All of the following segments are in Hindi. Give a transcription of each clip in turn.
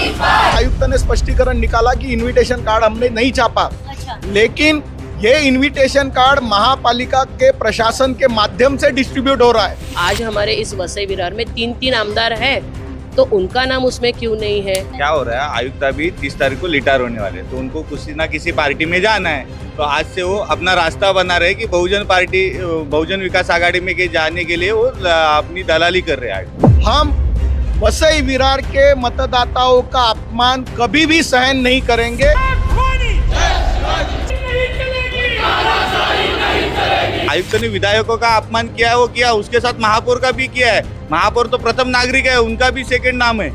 आयुक्त ने स्पष्टीकरण निकाला कि इनविटेशन कार्ड हमने नहीं छापा। अच्छा। लेकिन ये इनविटेशन कार्ड महापालिका के प्रशासन के माध्यम से डिस्ट्रीब्यूट हो रहा है। आज हमारे इस वसई विरार में 3 आमदार हैं, तो उनका नाम उसमें क्यों नहीं है? क्या हो रहा है, आयुक्त अभी 30 तारीख को रिटायर होने वाले, तो उनको किसी ना किसी पार्टी में जाना है, तो आज से वो अपना रास्ता बना रहे कि बहुजन विकास आघाड़ी में जाने के लिए वो अपनी दलाली कर रहे हैं। हम वसई विरार के मतदाताओं का अपमान कभी भी सहन नहीं करेंगे। आयुक्त ने विधायकों का अपमान किया है, वो किया, उसके साथ महापौर का भी किया है। महापौर तो प्रथम नागरिक है, उनका भी सेकंड नाम है।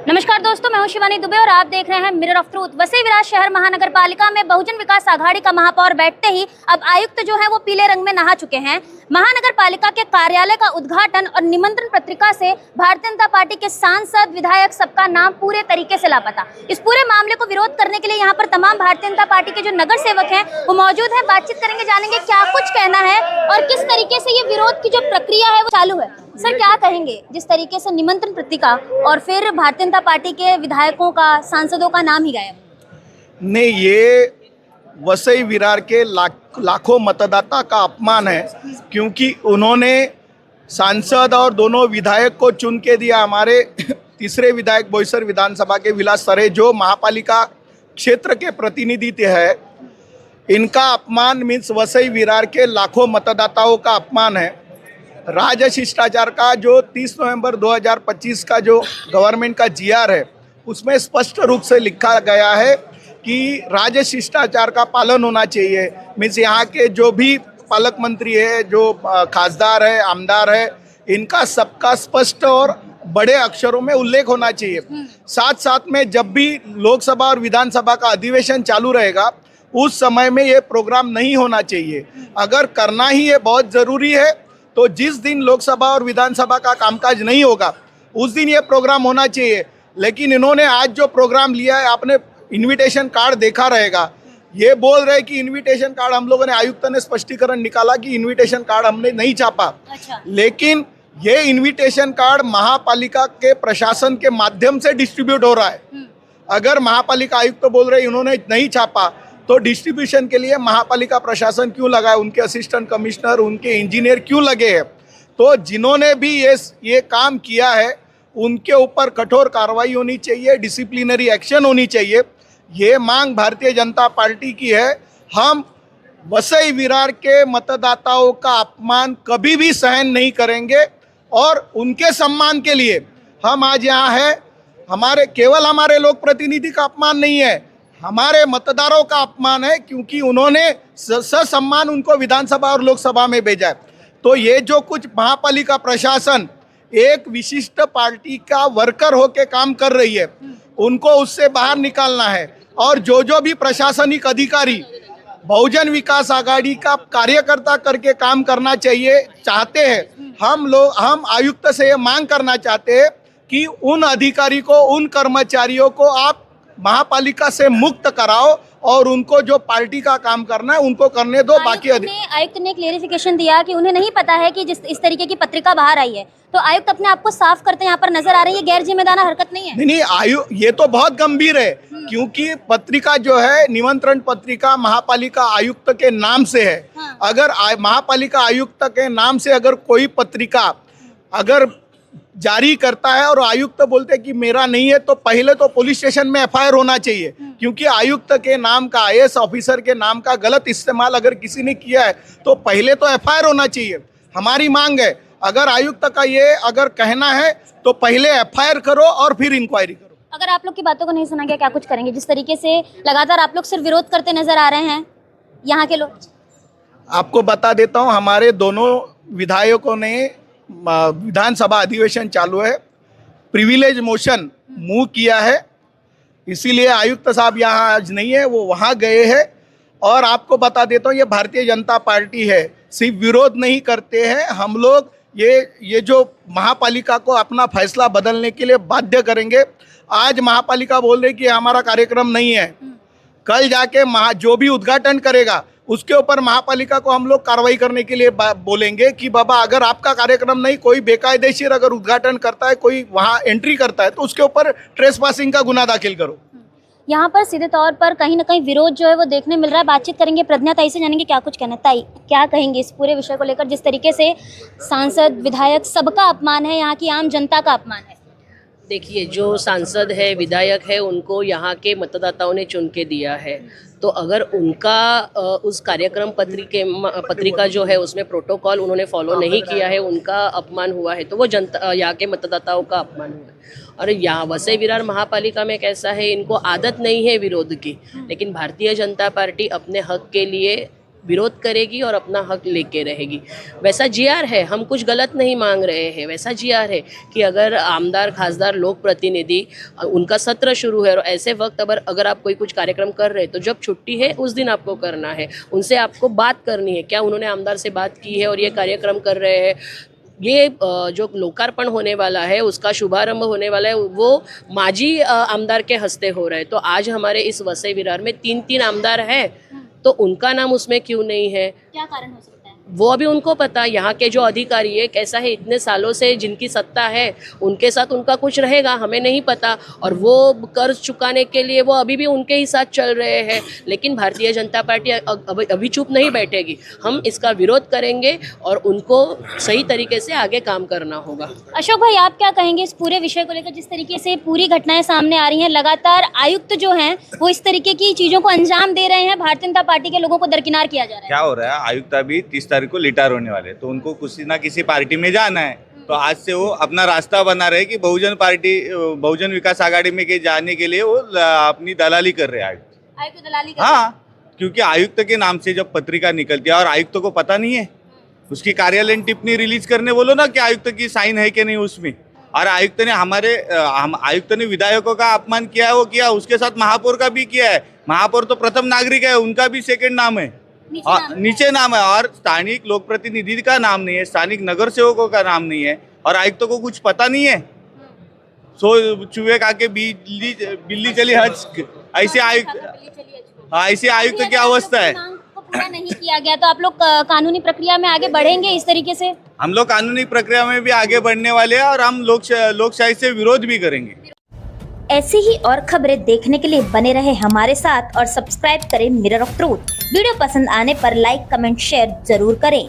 नमस्कार दोस्तों, मैं हूं शिवानी दुबे और आप देख रहे हैं mirror of truth. Vasai Virar शहर महानगर पालिका में बहुजन विकास आघाड़ी का महापौर बैठते ही अब आयुक्त जो है वो पीले रंग में नहा चुके हैं। महानगर पालिका के कार्यालय का उद्घाटन और निमंत्रण पत्रिका से भारतीय जनता पार्टी के सांसद, विधायक सबका नाम पूरे तरीके से लापता। इस पूरे मामले को विरोध करने के लिए यहाँ पर तमाम भारतीय जनता पार्टी के जो नगर सेवक हैं वो मौजूद हैं। बातचीत करेंगे, जानेंगे क्या कुछ कहना है और किस तरीके से ये विरोध की जो प्रक्रिया है वो चालू है। सर, क्या कहेंगे जिस तरीके से निमंत्रण पत्रिका और फिर भारतीय जनता पार्टी के विधायकों का, सांसदों का नाम ही गायब? नहीं, ये वसई विरार के लाखों मतदाता का अपमान है, क्योंकि उन्होंने सांसद और दोनों विधायक को चुन के दिया। हमारे तीसरे विधायक बोईसर विधानसभा के विलास सरे जो महापालिका क्षेत्र के प्रतिनिधि है, इनका अपमान मीन्स वसई विरार के लाखों मतदाताओं का अपमान है। राज्य शिष्टाचार का जो 30 नवंबर 2025 का जो गवर्नमेंट का जीआर है, उसमें स्पष्ट रूप से लिखा गया है कि राज्य शिष्टाचार का पालन होना चाहिए। मीन्स यहाँ के जो भी पालक मंत्री है, जो खासदार है, आमदार है, इनका सबका स्पष्ट और बड़े अक्षरों में उल्लेख होना चाहिए। साथ साथ में जब भी लोकसभा और विधानसभा का अधिवेशन चालू रहेगा, उस समय में ये प्रोग्राम नहीं होना चाहिए। अगर करना ही ये बहुत ज़रूरी है, तो जिस दिन लोकसभा और विधानसभा का कामकाज नहीं होगा, उस दिन ये प्रोग्राम होना चाहिए। लेकिन इन्होंने आज जो प्रोग्राम लिया है, आपने इनविटेशन कार्ड देखा रहेगा, ये बोल रहे कि इनविटेशन कार्ड हम लोगों ने, आयुक्त ने स्पष्टीकरण निकाला कि इनविटेशन कार्ड हमने नहीं छापा। अच्छा। लेकिन ये इनविटेशन कार्ड महापालिका के प्रशासन के माध्यम से डिस्ट्रीब्यूट हो रहा है। अगर महापालिका आयुक्त बोल रहे इन्होंने नहीं छापा, तो डिस्ट्रीब्यूशन के लिए महापालिका प्रशासन क्यों लगा है, उनके असिस्टेंट कमिश्नर, उनके इंजीनियर क्यों लगे हैं? तो जिन्होंने भी ये काम किया है, उनके ऊपर कठोर कार्रवाई होनी चाहिए, डिसिप्लिनरी एक्शन होनी चाहिए। ये मांग भारतीय जनता पार्टी की है। हम वसई विरार के मतदाताओं का अपमान कभी भी सहन नहीं करेंगे और उनके सम्मान के लिए हम आज यहाँ हैं। केवल हमारे लोक प्रतिनिधि का अपमान नहीं है, हमारे मतदारों का अपमान है, क्योंकि उन्होंने ससम्मान उनको विधानसभा और लोकसभा में भेजा है। तो ये जो कुछ महापालिका प्रशासन एक विशिष्ट पार्टी का वर्कर होके काम कर रही है, उनको उससे बाहर निकालना है। और जो भी प्रशासनिक अधिकारी बहुजन विकास आघाड़ी का कार्यकर्ता करके काम करना चाहते हैं, हम आयुक्त से ये मांग करना चाहते हैं कि उन अधिकारी को, उन कर्मचारियों को आप महापालिका से मुक्त कराओ और उनको जो पार्टी का काम करना है उनको करने दो। बाकी आयुक्त ने क्लेरिफिकेशन दिया कि उन्हें नहीं पता है कि जिस इस तरीके की पत्रिका बाहर आई है, तो आयुक्त अपने आप को साफ करते यहाँ पर नजर आ रही है। गैर जिम्मेदार हरकत नहीं है। नहीं, ये तो बहुत गंभीर है, क्योंकि पत्रिका जो है, निमंत्रण पत्रिका महापालिका आयुक्त के नाम से है। हाँ। अगर महापालिका आयुक्त के नाम से अगर कोई पत्रिका अगर जारी करता है और आयुक्त बोलते कि मेरा नहीं है, तो पहले तो पुलिस स्टेशन में एफआईआर होना चाहिए, क्योंकि आयुक्त के नाम का, आईएएस ऑफिसर के नाम का गलत इस्तेमाल अगर किसी ने किया है तो पहले तो एफआईआर होना चाहिए। हमारी मांग है, अगर आयुक्त का ये अगर कहना है तो पहले एफआईआर करो और फिर इंक्वायरी करो। अगर आप लोग की बातों को नहीं सुना गया, क्या कुछ करेंगे? जिस तरीके से लगातार आप लोग सिर्फ विरोध करते नजर आ रहे हैं यहाँ के लोग। आपको बता देता हूँ, हमारे दोनों विधायकों ने, विधानसभा अधिवेशन चालू है, प्रिविलेज मोशन मूव किया है, इसीलिए आयुक्त साहब यहाँ आज नहीं है, वो वहाँ गए हैं। और आपको बता देता हूँ, ये भारतीय जनता पार्टी है, सिर्फ विरोध नहीं करते हैं हम लोग, ये जो महापालिका को अपना फैसला बदलने के लिए बाध्य करेंगे। आज महापालिका बोल रही कि हमारा कार्यक्रम नहीं है, कल जाके जो भी उद्घाटन करेगा उसके ऊपर महापालिका को हम लोग कार्रवाई करने के लिए बोलेंगे कि बाबा अगर आपका कार्यक्रम नहीं, कोई बेकायदेशीर अगर उद्घाटन करता है, कोई वहाँ एंट्री करता है तो उसके ऊपर ट्रेसपासिंग का गुना दाखिल करो। यहाँ पर सीधे तौर पर कहीं ना कहीं विरोध जो है वो देखने मिल रहा है। बातचीत करेंगे प्रज्ञा ताई से, जानेंगे क्या कुछ कहना है। ताई, क्या कहेंगे इस पूरे विषय को लेकर, जिस तरीके से सांसद विधायक सबका अपमान है, यहाँ की आम जनता का अपमान है? देखिए, जो सांसद है, विधायक है, उनको यहाँ के मतदाताओं ने चुन के दिया है, तो अगर उनका उस कार्यक्रम पत्रिका जो है उसमें प्रोटोकॉल उन्होंने फॉलो नहीं किया है, उनका अपमान हुआ है, तो वो जनता, यहाँ के मतदाताओं का अपमान हुआ है। और यहाँ वसई विरार महापालिका में कैसा है, इनको आदत नहीं है विरोध की, लेकिन भारतीय जनता पार्टी अपने हक के लिए विरोध करेगी और अपना हक लेके रहेगी। वैसा जीआर है, हम कुछ गलत नहीं मांग रहे हैं, वैसा जीआर है कि अगर आमदार, खासदार, लोक प्रतिनिधि, उनका सत्र शुरू है और ऐसे वक्त अगर आप कोई कुछ कार्यक्रम कर रहे हैं तो जब छुट्टी है उस दिन आपको करना है, उनसे आपको बात करनी है। क्या उन्होंने आमदार से बात की है और ये कार्यक्रम कर रहे हैं? ये जो लोकार्पण होने वाला है, उसका शुभारंभ होने वाला है, वो माजी आमदार के हस्ते हो रहा है। तो आज हमारे इस वसई विरार में 3 आमदार हैं, तो उनका नाम उसमें क्यों नहीं है? क्या कारण हो सकता है? वो अभी उनको पता। यहाँ के जो अधिकारी है कैसा है, इतने सालों से जिनकी सत्ता है उनके साथ उनका कुछ रहेगा, हमें नहीं पता। और वो कर्ज चुकाने के लिए वो अभी भी उनके ही साथ चल रहे हैं। लेकिन भारतीय जनता पार्टी अभी चुप नहीं बैठेगी, हम इसका विरोध करेंगे और उनको सही तरीके से आगे काम करना होगा। अशोक भाई, आप क्या कहेंगे इस पूरे विषय को लेकर, जिस तरीके से पूरी घटनाएं सामने आ रही हैं, लगातार आयुक्त जो हैं वो इस तरीके की चीजों को अंजाम दे रहे हैं, भारतीय जनता पार्टी के लोगों को दरकिनार किया जा रहा है? क्या हो रहा है, आयुक्त अभी 30 तारीख को रिटायर होने वाले, तो उनको किसी ना किसी पार्टी में जाना है, तो आज से वो अपना रास्ता बना रहे कि बहुजन विकास आघाड़ी में के जाने के लिए वो अपनी दलाली कर रहे हैं। आयुक्त दलाली कर हाँ, क्योंकि आयुक्त के नाम से जब पत्रिका निकलती है और आयुक्त को पता नहीं है, उसकी कार्यालयीन टिप्पणी रिलीज करने बोलो ना कि आयुक्त की साइन है कि नहीं उसमें। और आयुक्त ने आयुक्त ने विधायकों का अपमान किया है, वो किया, उसके साथ महापौर का भी किया है। महापौर तो प्रथम नागरिक है, उनका भी सेकंड नाम है, नीचे नाम है। और स्थानिक लोक प्रतिनिधि का नाम नहीं है, स्थानिक नगर सेवकों का नाम नहीं है, और आयुक्तों को कुछ पता नहीं है। सो चूहे खा के बिल्ली चली हज, ऐसे आयुक्त की अवस्था है। पूरा नहीं किया गया तो आप लोग कानूनी प्रक्रिया में आगे बढ़ेंगे इस तरीके से? हम लोग कानूनी प्रक्रिया में भी आगे बढ़ने वाले हैं और हम लोकशाही से विरोध भी करेंगे। ऐसी ही और खबरें देखने के लिए बने रहे हमारे साथ और सब्सक्राइब करें मिरर ऑफ ट्रूथ। वीडियो पसंद आने पर लाइक, कमेंट, शेयर जरूर करें।